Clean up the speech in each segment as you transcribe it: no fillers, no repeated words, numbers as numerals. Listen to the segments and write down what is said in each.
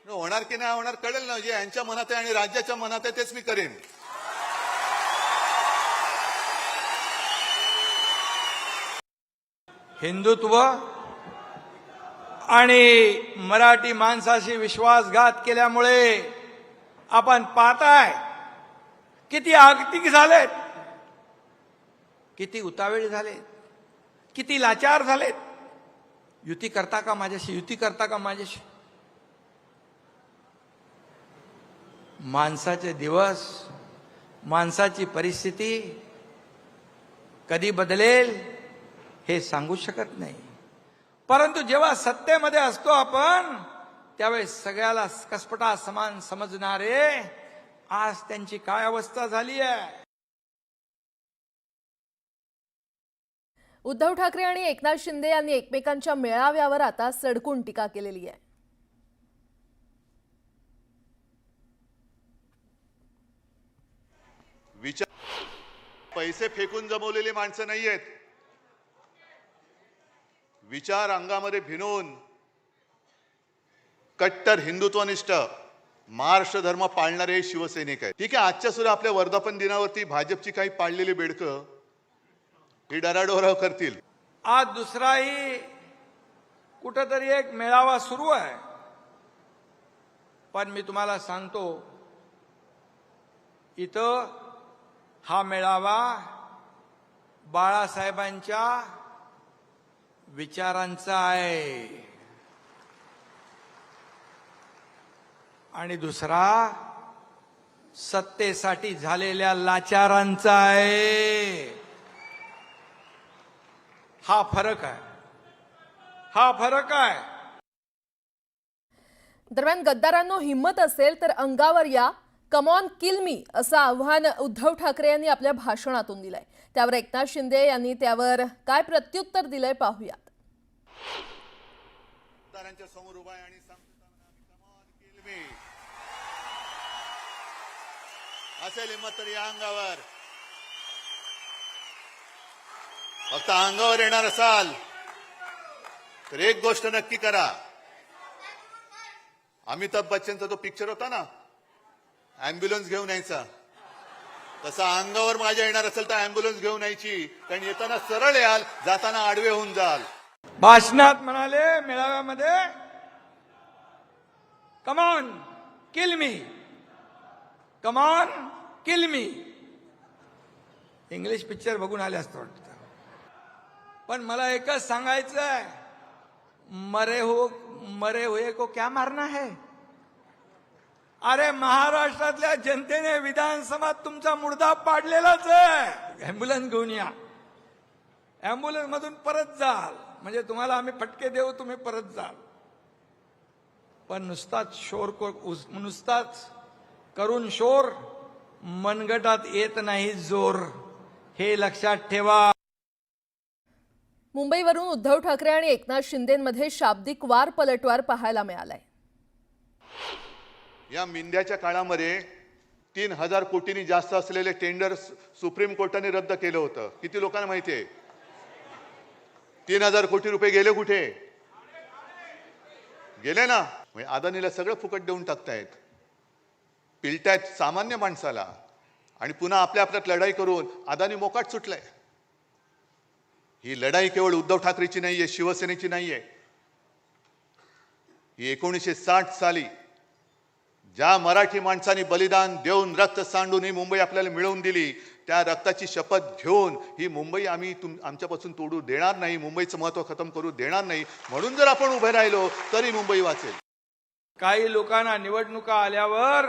होणार की नाही होणार कळेल ना. जे यांच्या मनात आहे आणि राज्याच्या मनात आहे तेच मी करेन. हिंदुत्व आणि मराठी माणसाशी विश्वासघात केल्यामुळे आपण पाहताय किती आगतिक झालेत, किती उतावेळ झालेत, किती लाचार झालेत. युती करता का माझ्याशी, युती करता का माझ्याशी. माणसाचे दिवस, माणसाची परिस्थिती कधी बदलेल हे सांगू शकत नाही. परंतु जेव्हा सत्तेमध्ये असतो आपण त्यावेळेस सगळ्याला कसपटा समान समजणारे आज त्यांची काय अवस्था झाली आहे. उद्धव ठाकरे आणि एकनाथ शिंदे यांनी एकमेकांच्या मेळाव्यावर आता सडकून टीका केलेली आहे. विचार पैसे फेकून जमवलेली माणसं नाहीयेत. विचार अंगामध्ये भिनवून कट्टर हिंदुत्वनिष्ठ महाराष्ट्र धर्म पाळणारे शिवसैनिक आहेत. ठीक आहे, आजच्या सुद्धा आपल्या वर्धापन दिनावरती भाजपची काही पाळलेली बेडकं ही डराडोरा करतील. आज दुसराही कुठेतरी एक मेळावा सुरू आहे. पण मी तुम्हाला सांगतो, इथं हा मेळावा बाळासाहेबांच्या विचारांचा आहे आणि दुसरा सत्तेसाठी झालेल्या लाचारांचा आहे. हा फरक आहे, हा फरक आहे. दरम्यान गद्दारांनो, हिम्मत असेल तर अंगावर या, कम ऑन किल मी असं आव्हान उद्धव ठाकरे यांनी आपल्या भाषणातून दिलंय. त्यावर एकनाथ शिंदे यांनी त्यावर काय प्रत्युत्तर दिलंय पाहूयात. समोर उभा आहे आणि असेल हिम्मत तर या अंगावर. फक्त अंगावर येणार असाल तर एक गोष्ट नक्की करा. अमिताभ बच्चनचा तो पिक्चर होता ना, अँब्युलन्स घेऊन यायचा, तसा अंगावर माझ्या येणार असेल तर अँब्युलन्स घेऊन यायची. कारण येताना सरळ याल, जाताना आडवे होऊन जाल. भाषणात म्हणाले, मेळाव्यामध्ये, come on kill me, come on kill me. English picture बघून आले असतं वाटतं. पण मला एकच सांगायचं आहे, मरे हुए को क्या मारना है. अरे महाराष्ट्रातल्या जनतेने विधानसभात तुमचा मुर्दा पाडलेलाच आहे. अँब्युलन्स घेऊन या, अँब्युलन्स मधून परत जाल, म्हणजे तुम्हाला आम्ही फटके देऊ, तुम्ही परत जाल. पण नुसताच करून शोर मनगटात येत नाही जोर, हे लक्षात ठेवा. मुंबईवरून उद्धव ठाकरे आणि एकनाथ शिंदेंमध्ये शाब्दिक वार पलटवार पाहायला मिळालाय. या मिंद्याच्या काळामध्ये 3,000 कोटींनी जास्त असलेले टेंडर सुप्रीम कोर्टाने रद्द केलं होतं. किती लोकांना माहिती आहे? 3,000 कोटी रुपये गेले कुठे? गेले ना. अदानीला सगळं फुकट देऊन टाकतायत, पिलतायत सामान्य माणसाला, आणि पुन्हा आपल्या आपल्यात लढाई करून अदानी मोकाट सुटलाय. ही लढाई केवळ उद्धव ठाकरेची नाहीये, शिवसेनेची नाहीये. ही 1960 साली ज्या मराठी माणसांनी बलिदान देऊन रक्त सांडून ही मुंबई आपल्याला मिळवून दिली, त्या रक्ताची शपथ घेऊन ही मुंबई आम्ही आमच्यापासून तोडू देणार नाही, मुंबईचं महत्त्व खतम करू देणार नाही. म्हणून जर आपण उभे राहिलो तरी मुंबई वाचेल. काही लोकांना निवडणुका आल्यावर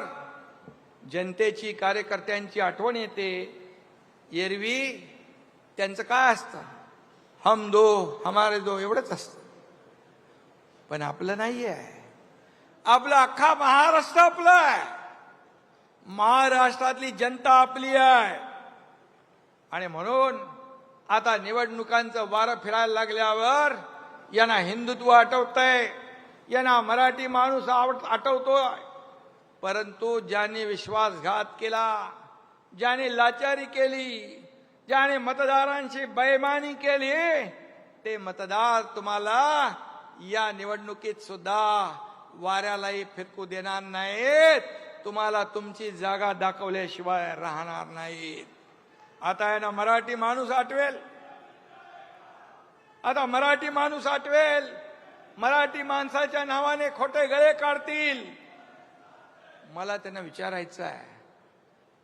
जनतेची, कार्यकर्त्यांची आठवण येते. एरवी त्यांचं काय असतं, हम दो हमारे दो एवढंच असतं. पण आपलं नाही आहे. आपलं अख्खा महाराष्ट्र आपला आहे, महाराष्ट्रातली जनता आपली आहे. आणि म्हणून आता निवडणुकांचं वारं फिरायला लागल्यावर यांना हिंदुत्व आठवतंय, यांना मराठी माणूस आठवतोय. परंतु ज्यांनी विश्वासघात केला, ज्याने लाचारी केली, ज्याने मतदारांची बेईमानी केली, ते मतदार तुम्हाला या निवडणुकीत सुद्धा वाऱ्यालाही फिरकू देणार नाहीत. तुम्हाला तुमची जागा दाखवल्याशिवाय राहणार नाहीत. आता आहे ना मराठी माणूस आठवेल. आता मराठी माणूस आठवेल. मराठी माणसाच्या नावाने खोटे गळे काढतील. मला त्यांना विचारायचं आहे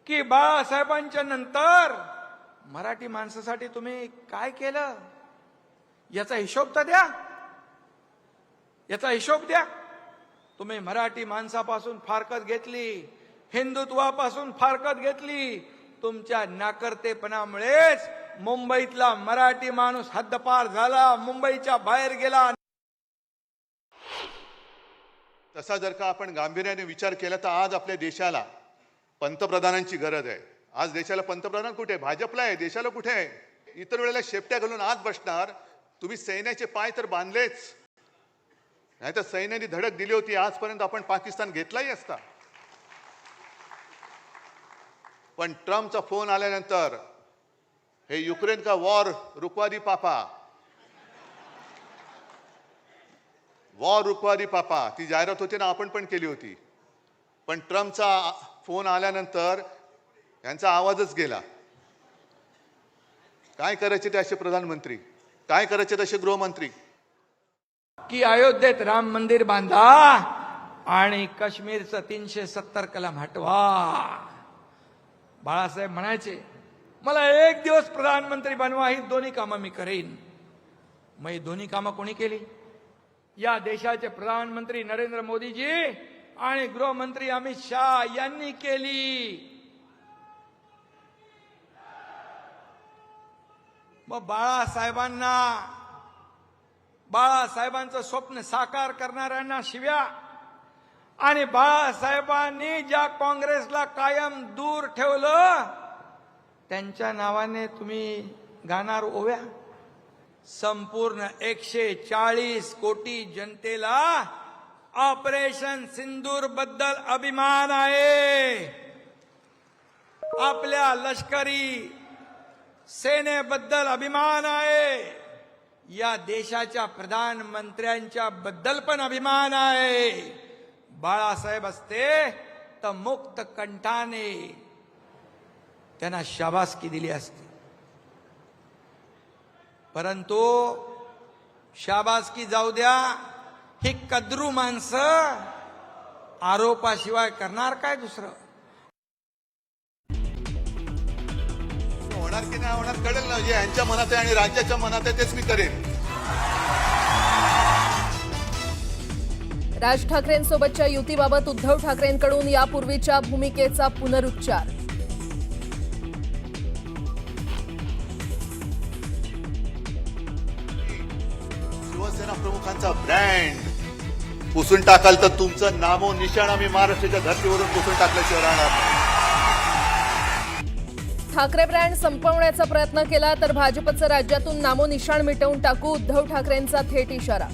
की बाळासाहेबांच्या नंतर मराठी माणसासाठी तुम्ही काय केलं, याचा हिशोब तर द्या. याचा हिशोब द्या. तुम्ही मराठी माणसापासून फारकत घेतली, हिंदुत्वापासून फारकत घेतली. तुमच्या नाकर्तेपणामुळेच मुंबईतला मराठी माणूस हद्दपार झाला, मुंबईच्या बाहेर गेला. तसा जर का आपण गांभीर्याने विचार केला तर आज आपल्या देशाला पंतप्रधानांची गरज आहे. आज देशाला पंतप्रधान कुठे आहे? भाजपला आहे. देशाला कुठे आहे? इतर वेळेला शेपट्या घालून आत बसणार. तुम्ही सैन्याचे पाय तर बांधलेच, नाही तर सैन्याने धडक दिली होती, आजपर्यंत आपण पाकिस्तान घेतलाही असता. पण ट्रम्पचा फोन आल्यानंतर हे युक्रेन का वॉर रुकवा दी पापा, वॉर रुकवा दी पापा, ती जाहिरात होती ना, आपण पण केली होती. पण ट्रम्पचा फोन आल्यानंतर यांचा आवाजच गेला. काय करायचे ते असे प्रधानमंत्री, काय करायचे तसे गृहमंत्री? की अयोध्येत राम मंदिर बांधा आणि काश्मीरचं 370 कलम हटवा. बाळासाहेब म्हणायचे मला एक दिवस प्रधानमंत्री बनवा, ही दोन्ही कामं मी करेन. मग ही दोन्ही कामं कोणी केली? या देशाचे प्रधानमंत्री नरेंद्र मोदीजी आणि गृहमंत्री अमित शहा यांनी केली. मग बाळासाहेबांचं स्वप्न साकार करणाऱ्यांना शिव्या आणि बाळासाहेबांनी ज्या काँग्रेसला कायम दूर ठेवलं त्यांच्या नावाने तुम्ही गाणार ओव्या. संपूर्ण 140 कोटी जनतेला ऑपरेशन सिंदूर बद्दल अभिमान आहे. आपल्या लष्करी सेनेबद्दल अभिमान आहे. या देशाच्या प्रधानमंत्र्यांच्या बद्दल पण अभिमान आहे. बाळासाहेब असते तर मुक्त कंठाने त्यांना शाबासकी दिली असती. परंतु शाबासकी जाऊ द्या, ही कद्रू माणसं आरोपाशिवाय करणार काय दुसरं? होणार की नाही होणार कळेल ना. जे यांच्या मनात आहे आणि राज्याच्या मनात आहे तेच मी करेन. राज ठाकरेंसोबतच्या युतीबाबत उद्धव ठाकरेंकडून यापूर्वीच्या भूमिकेचा पुनरुच्चार. शिवसेना प्रमुखांचा ब्रँड पुसून टाकाल तर तुमचं नामो निशाण आम्ही महाराष्ट्राच्या धर्तीवरून पुसून टाकल्याशिवाय राहणार नाही. ठाकरे ब्रँड संपवण्याचा प्रयत्न केला तर भाजपचं राज्यातून नामोनिशाण मिटवून टाकू, उद्धव ठाकरेंचा थेट इशारा.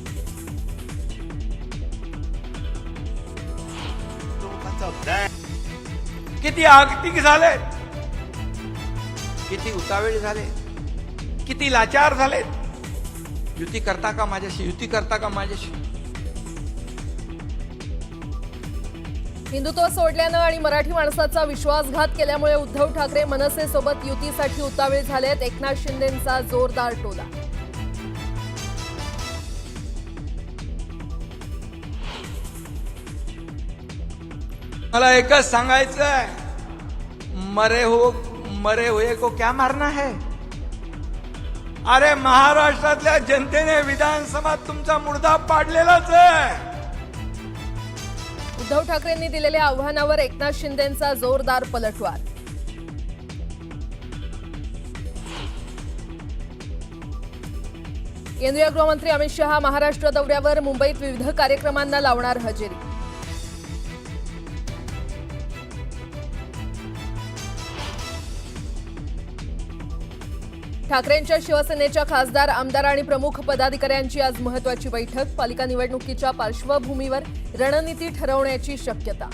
प्रमुखांचा ब्रँड किती आगतिक झाले, किती उतावेळ झाले, किती लाचार झाले. युती करता का माझ्याशी, युती करता का माझ्याशी? हिंदुत्व सोडल्यानं आणि मराठी माणसाचा विश्वासघात केल्यामुळे उद्धव ठाकरे मनसेसोबत युतीसाठी उतावीळ झालेत. एकनाथ शिंदेंचा जोरदार टोला. मला एकच सांगायचंय, मरे हुए को क्या मारना है? अरे महाराष्ट्रातल्या जनतेने विधानसभेत तुमचा मुर्दा पाडलेलाच आहे. उद्धव ठाकरेंनी दिलेल्या आव्हानावर एकनाथ शिंदेंचा जोरदार पलटवार. केंद्रीय गृहमंत्री अमित शहा महाराष्ट्र दौऱ्यावर, मुंबईत विविध कार्यक्रमांना लावणार हजेरी. ठाकरेंच्या शिवसेनेच्या खासदार, आमदार आणि प्रमुख पदाधिकाऱ्यांची आज महत्त्वाची बैठक. पालिका निवडणुकीच्या पार्श्वभूमीवर रणनीती ठरवण्याची शक्यता.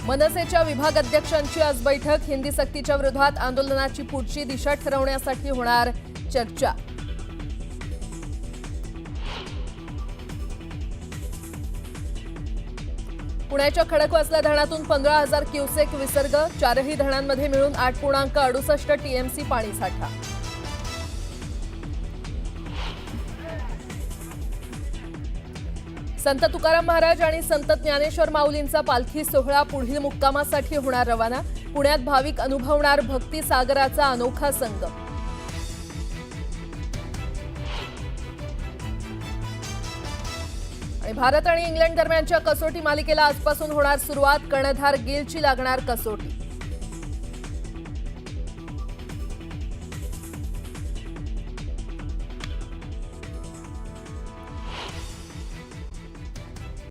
मनसेच्या विभाग अध्यक्षांची आज बैठक. हिंदी सक्तीच्या विरोधात आंदोलनाची पुढची दिशा ठरवण्यासाठी होणार चर्चा. पुण्याच्या खडकवासला धरणातून 15,000 क्युसेक विसर्ग. चारही धरणांमध्ये मिळून 8.68 टीएमसी पाणीसाठा. संत तुकाराम महाराज आणि संत ज्ञानेश्वर माऊलींचा पालखी सोहळा पुढील मुक्कामासाठी होणार रवाना. पुण्यात भाविक अनुभवणार भक्ती सागराचा अनोखा संगम. आणि भारत आणि इंग्लंड दरम्यानच्या कसोटी मालिकेला आजपासून होणार सुरुवात. कर्णधार गिलची लागणार कसोटी.